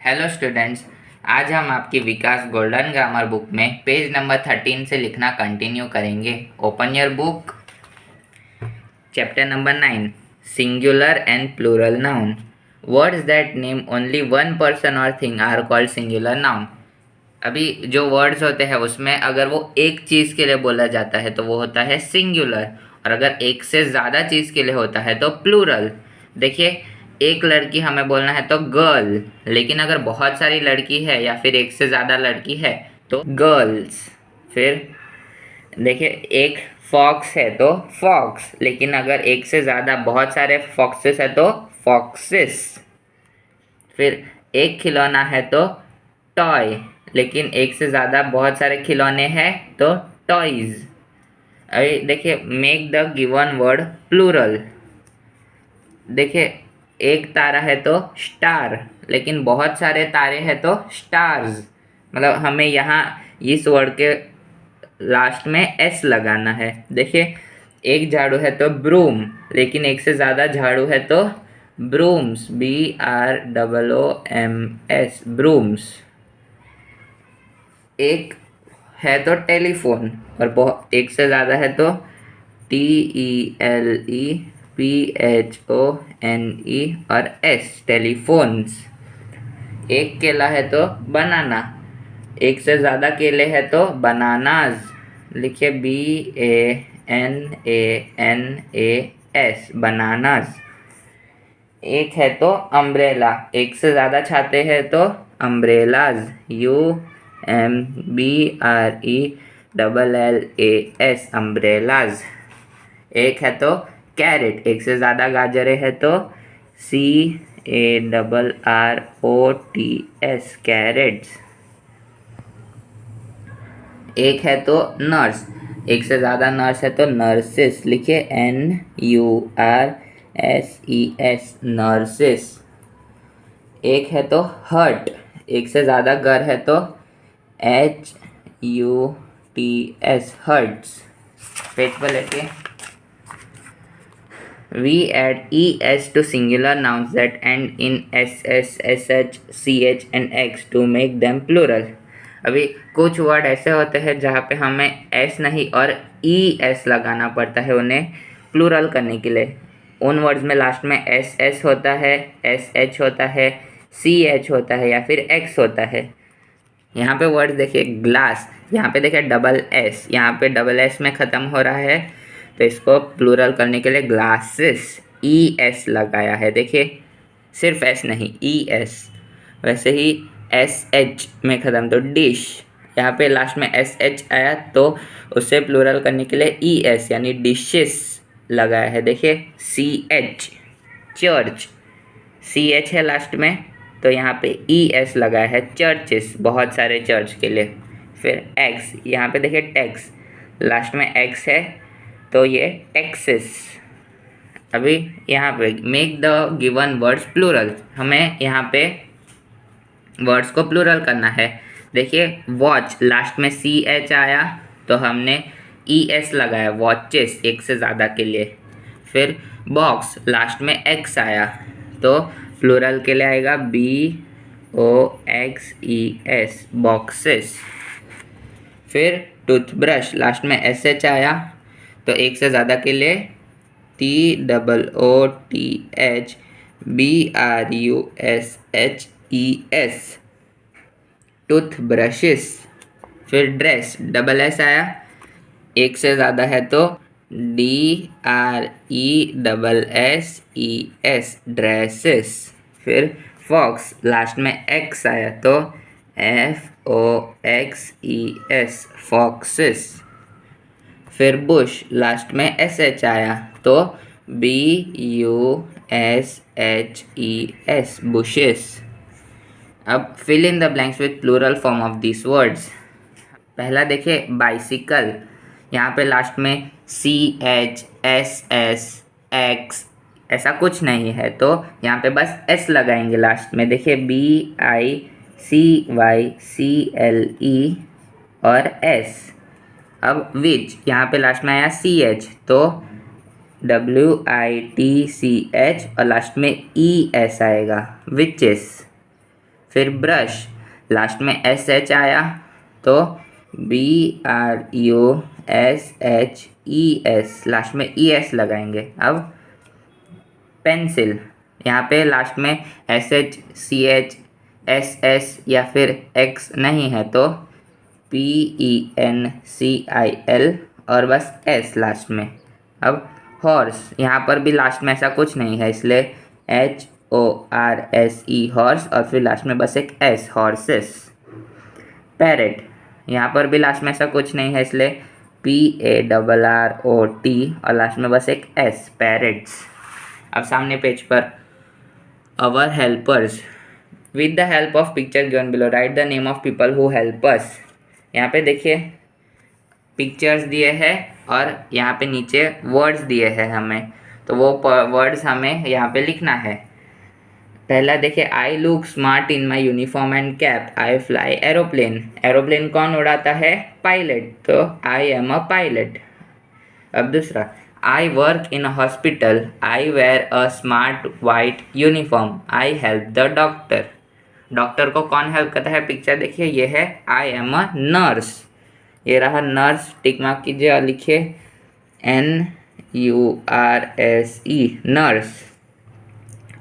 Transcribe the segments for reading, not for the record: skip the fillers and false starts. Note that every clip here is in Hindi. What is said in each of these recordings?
हेलो स्टूडेंट्स, आज हम आपकी विकास गोल्डन ग्रामर बुक में पेज नंबर 13 से लिखना कंटिन्यू करेंगे। Open your book. Chapter number 9, singular and plural noun. Words that name only one person और thing are called singular noun. अभी जो वर्ड्स होते हैं उसमें अगर वो एक चीज़ के लिए बोला जाता है तो वो होता है सिंगुलर, और अगर एक से ज़्यादा चीज़ के लिए होता है तो प्लूरल। देखिए, एक लड़की हमें बोलना है तो गर्ल, लेकिन अगर बहुत सारी लड़की है या फिर एक से ज़्यादा लड़की है तो गर्ल्स। फिर देखिए, एक फॉक्स है तो फॉक्स, लेकिन अगर एक से ज़्यादा बहुत सारे फॉक्सेस है तो फॉक्सेस। फिर एक खिलौना है तो टॉय, लेकिन एक से ज़्यादा बहुत सारे खिलौने हैं तो टॉयज़। अभी देखिए, make the given word plural. देखिए, एक तारा है तो स्टार, लेकिन बहुत सारे तारे हैं तो स्टार्स। मतलब हमें यहाँ इस वर्ड के लास्ट में एस लगाना है। देखिए, एक झाड़ू है तो ब्रूम, लेकिन एक से ज़्यादा झाड़ू है तो ब्रूम्स, BROOMS, ब्रूम्स। एक है तो टेलीफोन, और बहुत एक से ज़्यादा है तो TELEPHONE और S, टेलीफोन्स। एक केला है तो बनाना, एक से ज़्यादा केले हैं तो बनानाज। लिखिए BANANAS, बनानाज। एक है तो अम्ब्रेला, एक से ज़्यादा छाते हैं तो अम्ब्रेलाज, UMBRELLAS, अम्ब्रेलाज। एक है तो कैरेट, एक से ज़्यादा गाजरे है तो CARROTS, कैरेट्स। एक है तो नर्स, एक से ज़्यादा नर्स है तो नर्सेस। लिखिए NURSES, नर्सेस। एक है तो हर्ट, एक से ज़्यादा घर है तो HUTS, हर्ट्स। पेज पर लेके We add ES to singular nouns that end in SS, SH, CH and X to make them plural. अभी कुछ वर्ड ऐसे होते हैं जहाँ पे हमें S नहीं और ES लगाना पड़ता है उन्हें प्लूरल करने के लिए। उन वर्ड्स में लास्ट में SS होता है, SH होता है, CH होता है या फिर X होता है। यहाँ पे वर्ड देखिए ग्लास, यहाँ पे देखिए डबल S, यहाँ पे डबल S में ख़त्म हो रहा है, तो इसको प्लूरल करने के लिए ग्लासेस, ES लगाया है। देखिए, सिर्फ S नहीं, ES। वैसे ही SH में ख़त्म तो डिश, यहाँ पे लास्ट में SH आया तो उसे प्लूरल करने के लिए ES यानी डिशेस लगाया है। देखिए CH, चर्च, CH है लास्ट में तो यहाँ पे ES लगाया है, चर्चेस, बहुत सारे चर्च के लिए। फिर X, यहाँ पे देखिए टैक्स, लास्ट में X है तो ये टैक्सेस। अभी यहाँ पे make the given words plural, हमें यहाँ पे वर्ड्स को प्लूरल करना है। देखिए, वॉच, लास्ट में CH आया तो हमने ES लगाया, वॉचेस, एक से ज़्यादा के लिए। फिर बॉक्स, लास्ट में X आया तो प्लूरल के लिए आएगा BOXES, बॉक्सेस। फिर टूथब्रश, लास्ट में SH आया तो एक से ज़्यादा के लिए TOOTHBRUSHES, टूथब्रशेस। फिर ड्रेस, डबल S आया, एक से ज़्यादा है तो DRESSES, ड्रेसेस। फिर फॉक्स, लास्ट में X आया तो FOXES, फॉक्सेस। फिर बुश, लास्ट में SH आया तो BUSHES, बुशेस। अब fill in the blanks with plural form of this words. पहला देखिए बाइसिकल, यहाँ पे लास्ट में CH, SS, X ऐसा कुछ नहीं है तो यहाँ पे बस S लगाएंगे लास्ट में। देखिए BICYCLE और S। अब विच, यहाँ पे लास्ट में आया CH तो WITCH और लास्ट में ES आएगा, विचेस। फिर ब्रश, लास्ट में एस एच आया तो BRUSHES, लास्ट में ES लगाएंगे। अब पेंसिल, यहाँ पे लास्ट में SH CH SS या फिर X नहीं है तो PENCIL और बस S लास्ट में। अब हॉर्स, यहाँ पर भी लास्ट में ऐसा कुछ नहीं है इसलिए HORSE हॉर्स और फिर लास्ट में बस एक S, हॉर्सेस। पैरेट, यहाँ पर भी लास्ट में ऐसा कुछ नहीं है इसलिए PARROT और लास्ट में बस एक S, पैरेट्स। अब सामने पेज पर our helpers, with the help of picture given below write the name of people who help us। यहाँ पे देखिए पिक्चर्स दिए हैं और यहाँ पे नीचे वर्ड्स दिए हैं हमें, तो वो वर्ड्स हमें यहाँ पे लिखना है। पहला देखिए, I look smart in my uniform and cap, I fly aeroplane. Aeroplane कौन उड़ाता है? पायलट, तो आई एम अ पायलट। अब दूसरा, I work in a hospital, I wear a smart white uniform, I help the doctor. Doctor को कौन हेल्प करता है? पिक्चर देखिए, ये है आई एम अ नर्स, ये रहा नर्स, टिक मार्क कीजिए और लिखिए NURSE, nurse.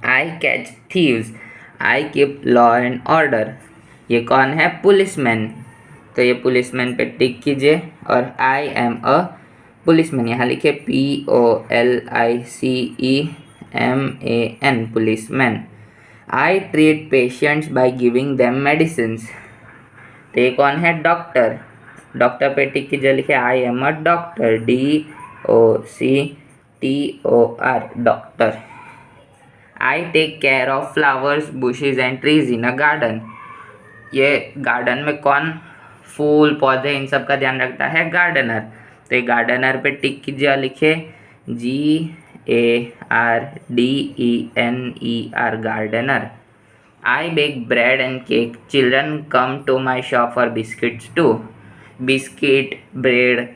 I catch thieves, I keep law and order, ये कौन है? पुलिसमैन, तो ये पुलिसमैन पे टिक कीजिए और आई एम अ पुलिसमैन यहाँ लिखे POLICEMAN, policeman. I treat patients by giving them medicines, तो ये कौन है? डॉक्टर, डॉक्टर पे टिक कीजिए, लिखे I am a doctor, DOCTOR, doctor. I take care of flowers bushes and trees in a garden, ये गार्डन में कौन फूल पौधे इन सब का ध्यान रखता है? गार्डनर, तो ये गार्डनर पे टिक कीजिए और लिखे GARDENER, gardener. I bake bread and cake, children come to my shop for biscuits too, biscuit bread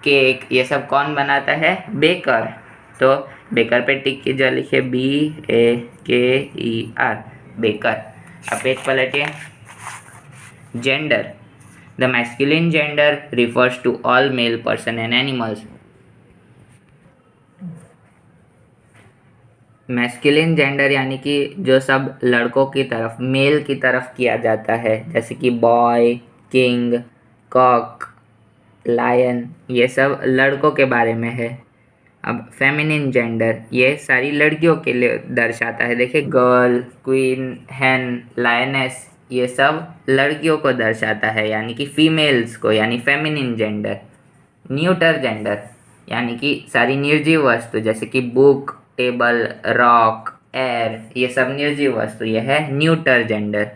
cake ये सब कौन बनाता है? बेकर, तो बेकर पे टिक कीजिए, लिखिए BAKER, बेकर। अब पेज पलटिए। Gender, the masculine gender refers to all male person and animals. Masculine gender यानी कि जो सब लड़कों की तरफ, मेल की तरफ किया जाता है, जैसे कि बॉय, किंग, कॉक, लायन, ये सब लड़कों के बारे में है। अब फेमिनिन जेंडर, ये सारी लड़कियों के लिए दर्शाता है। देखिए गर्ल, क्वीन, हैन, लायनेस, ये सब लड़कियों को दर्शाता है, यानी कि फीमेल्स को, यानी फेमिनिन जेंडर। न्यूटर जेंडर यानी कि सारी निर्जीव वस्तु, जैसे कि बुक, टेबल, रॉक, एयर, ये सब निर्जीव वस्तु, ये है न्यूटर जेंडर।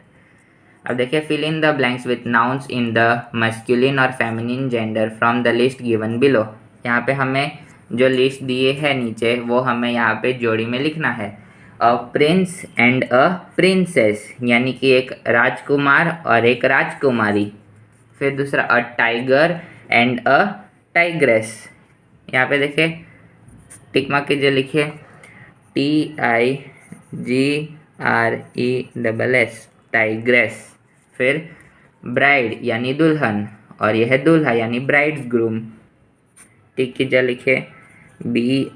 अब देखिए, fill in the blanks with nouns in the masculine और feminine gender from the list given below. यहाँ पे हमें जो लिस्ट दिए है नीचे वो हमें यहाँ पे जोड़ी में लिखना है। A prince and a princess, यानी कि एक राजकुमार और एक राजकुमारी। फिर दूसरा, a tiger and a tigress, यहाँ पे देखिए टिक मार्क कीजिए, लिखिए TIGRESS, टाइग्रेस। फिर ब्राइड यानी दुल्हन और यह है दूल्हा यानी ब्राइड्स ग्रूम, टिक कीजिए, लिखिए BRIDEGROOM,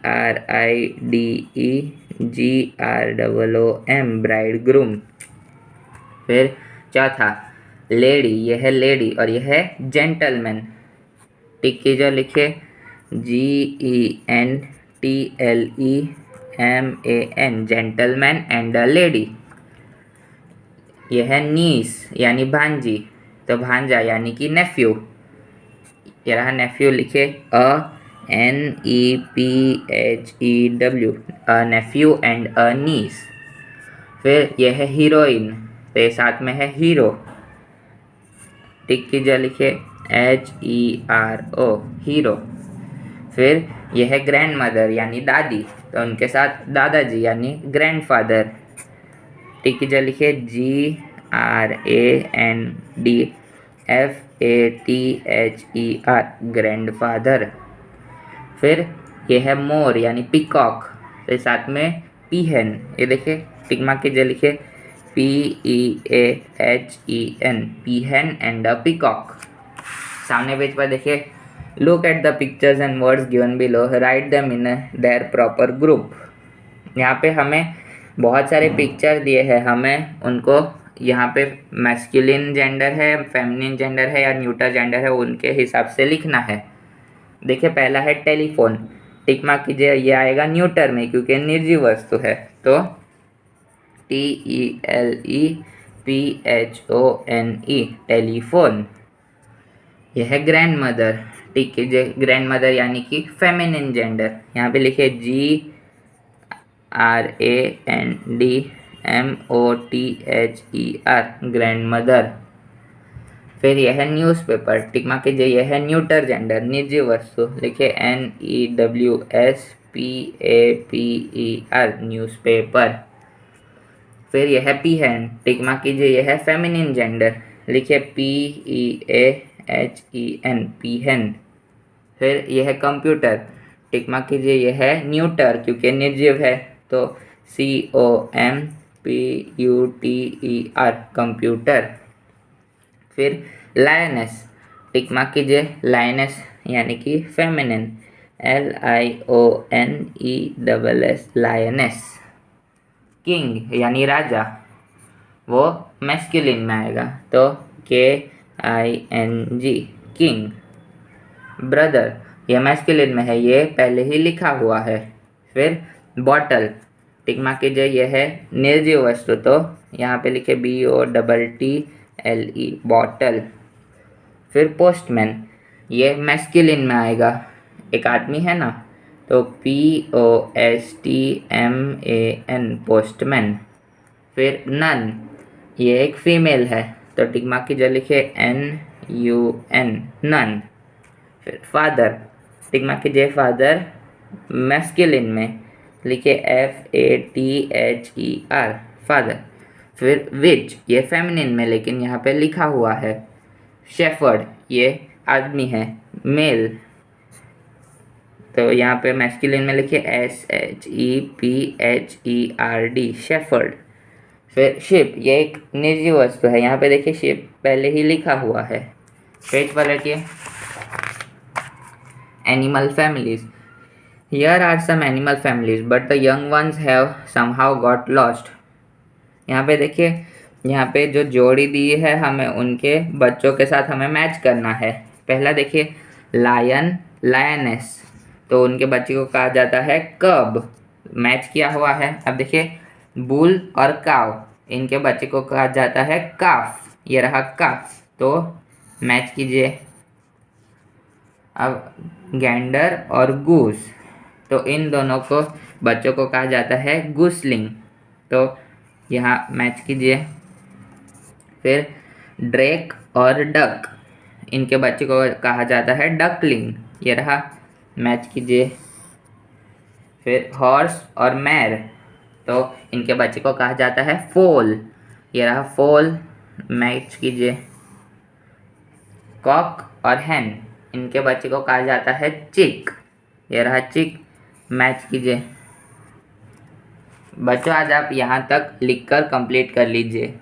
ब्राइड ग्रूम। फिर चौथा, लेडी, यह है लेडी और यह है जेंटलमैन, टिक कीजिए, लिखिए GENTLEMAN, gentleman and a lady. यह है नीस यानी भांजी, तो भांजा यानी कि नेफ्यू, ये रहा नेफ्यू, लिखे NEPHEW, a nephew and a niece. फिर यह है हीरोइन, तो साथ में है हीरो, टिक कीजिए, लिखे HERO, हीरो। फिर यह है ग्रैंड मदर यानी दादी, तो उनके साथ दादाजी यानी ग्रैंडफादर, टिक कीजिए, लिखे GRANDFATHER, ग्रैंडफादर। फिर यह है मोर यानी पीकॉक, तो साथ में पीहन, ये देखिए टिक मार्क कीजिए, लिखे PEAHEN, peahen and a peacock. सामने पेज पर देखिए, look at the pictures and words given below, write them in their proper group. यहाँ पे हमें बहुत सारे पिक्चर दिए हैं, हमें उनको यहाँ पे मैस्कुलिन जेंडर है, फेमिनिन जेंडर है या न्यूटर जेंडर है, उनके हिसाब से लिखना है। देखिए पहला है टेलीफोन, टिक मार्क कीजिए, ये आएगा न्यूटर में क्योंकि निर्जीव वस्तु है, तो TELEPHONE, टेलीफोन। यह है ग्रैंड मदर, टिक कीजिए, ग्रैंड मदर यानी कि फेमिनिन जेंडर, यहाँ पे लिखिए GRANDMOTHER, ग्रैंड मदर। फिर यह है न्यूज़पेपर, टिक मार्क कीजिए, यह है न्यूटर जेंडर, निर्जीव वस्तु, लिखिए NEWSPAPER, न्यूज़पेपर। फिर यह है पीहन, टिक मार्क कीजिए, यह है फेमिनिन जेंडर, लिखिए PEAHEN, पीहन। फिर यह है कंप्यूटर, टिक मार्क कीजिए, यह है न्यूटर क्योंकि निर्जीव है, तो COMPUTER, कंप्यूटर। फिर लायनेस, टिक मार्क कीजिए, लायनेस यानी कि फेमिनिन, LIONESS, लायनेस। किंग यानी राजा, वो मैस्कुलिन में आएगा, तो KING, किंग। ब्रदर, यह मैस्कुलिन में है, ये पहले ही लिखा हुआ है। फिर बॉटल, टिक मार्क कीजिए, यह है निर्जीव वस्तु, तो यहाँ पे लिखे BOTTLE, बॉटल। फिर पोस्टमैन, ये मैस्कुलिन में आएगा, एक आदमी है ना, तो POSTMAN, पोस्टमैन। फिर नन, ये एक फीमेल है, तो टिक मार्क कीजिए, लिखे NUN, नन। फिर फादर, टिक मार्क कीजिए, फादर मैस्कुलिन में, लिखे FATHER, फादर। फिर विच, ये फेमिनिन में लेकिन यहाँ पे लिखा हुआ है। शेफर्ड, ये आदमी है, मेल, तो यहाँ पे मैस्कुलिन में लिखे SHEPHERD, शेफर्ड। फिर शिप, ये एक निर्जीव वस्तु है, यहाँ पे देखिए शिप पहले ही लिखा हुआ है। पेज पलटिए। Animal families, here are some animal families but the young ones have somehow got lost. यहाँ पे देखिए, यहाँ पे जो जोड़ी दी है हमें उनके बच्चों के साथ हमें मैच करना है। पहला देखिए, लायन, लायनेस, तो उनके बच्चे को कहा जाता है कब, मैच किया हुआ है। अब देखिए बुल और काव, इनके बच्चे को कहा जाता है काफ, ये रहा काफ, तो मैच कीजिए। अब गैंडर और गूस, तो इन दोनों को बच्चों को कहा जाता है गूसलिंग, तो यहाँ मैच कीजिए। फिर ड्रेक और डक, इनके बच्चे को कहा जाता है डकलिंग, ये रहा, मैच कीजिए। फिर हॉर्स और मैर, तो इनके बच्चे को कहा जाता है फोल, ये रहा फोल, मैच कीजिए। कॉक और हैन, इनके बच्चे को कहा जाता है चिक, ये रहा चिक, मैच कीजिए। बच्चों आज आप यहाँ तक लिखकर कंप्लीट कर लीजिए।